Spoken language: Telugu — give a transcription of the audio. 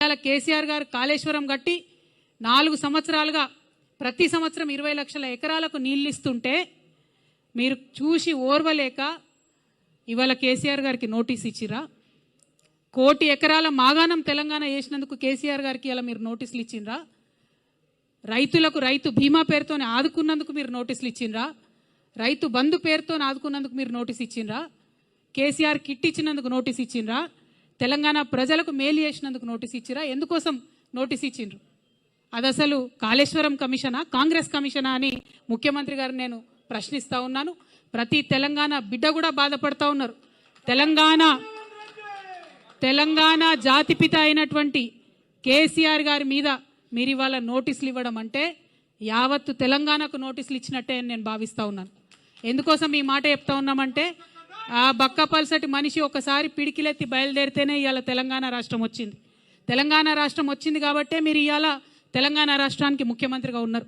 ఇవాళ కేసీఆర్ గారు కాళేశ్వరం కట్టి 4 సంవత్సరాలుగా ప్రతి సంవత్సరం 20 లక్షల ఎకరాలకు నీళ్ళు ఇస్తుంటే మీరు చూసి ఓర్వలేక ఇవాళ కేసీఆర్ గారికి నోటీస్ ఇచ్చిరా? 1 కోటి ఎకరాల మాగాణం తెలంగాణ చేసినందుకు కేసీఆర్ గారికి ఇలా మీరు నోటీసులు ఇచ్చిండ్రా? రైతులకు రైతు బీమా పేరుతో ఆదుకున్నందుకు మీరు నోటీసులు ఇచ్చిండ్రా? రైతు బంధు పేరుతో ఆదుకున్నందుకు మీరు నోటీస్ ఇచ్చిండ్రా? కేసీఆర్ కిట్ ఇచ్చినందుకు నోటీస్ ఇచ్చిండ్రా? తెలంగాణ ప్రజలకు మేలు చేసినందుకు నోటీస్ ఇచ్చిరా? ఎందుకోసం నోటీస్ ఇచ్చిండ్రు? అది అసలు కాళేశ్వరం కమిషనా, కాంగ్రెస్ కమిషనా అని ముఖ్యమంత్రి గారు నేను ప్రశ్నిస్తూ ఉన్నాను. ప్రతి తెలంగాణ బిడ్డ కూడా బాధపడతా ఉన్నారు. తెలంగాణ జాతిపిత అయినటువంటి కేసీఆర్ గారి మీద మీరు ఇవాళ నోటీసులు ఇవ్వడం అంటే యావత్తు తెలంగాణకు నోటీసులు ఇచ్చినట్టే అని నేను భావిస్తూ ఉన్నాను. ఎందుకోసం ఈ మాట చెప్తా ఉన్నామంటే ఆ బక్కపల్సటి మనిషి ఒకసారి పిడికిలెత్తి బయలుదేరితేనే ఇవాళ తెలంగాణ రాష్ట్రం వచ్చింది. తెలంగాణ రాష్ట్రం వచ్చింది కాబట్టే మీరు ఇవాళ తెలంగాణ రాష్ట్రానికి ముఖ్యమంత్రిగా ఉన్నారు.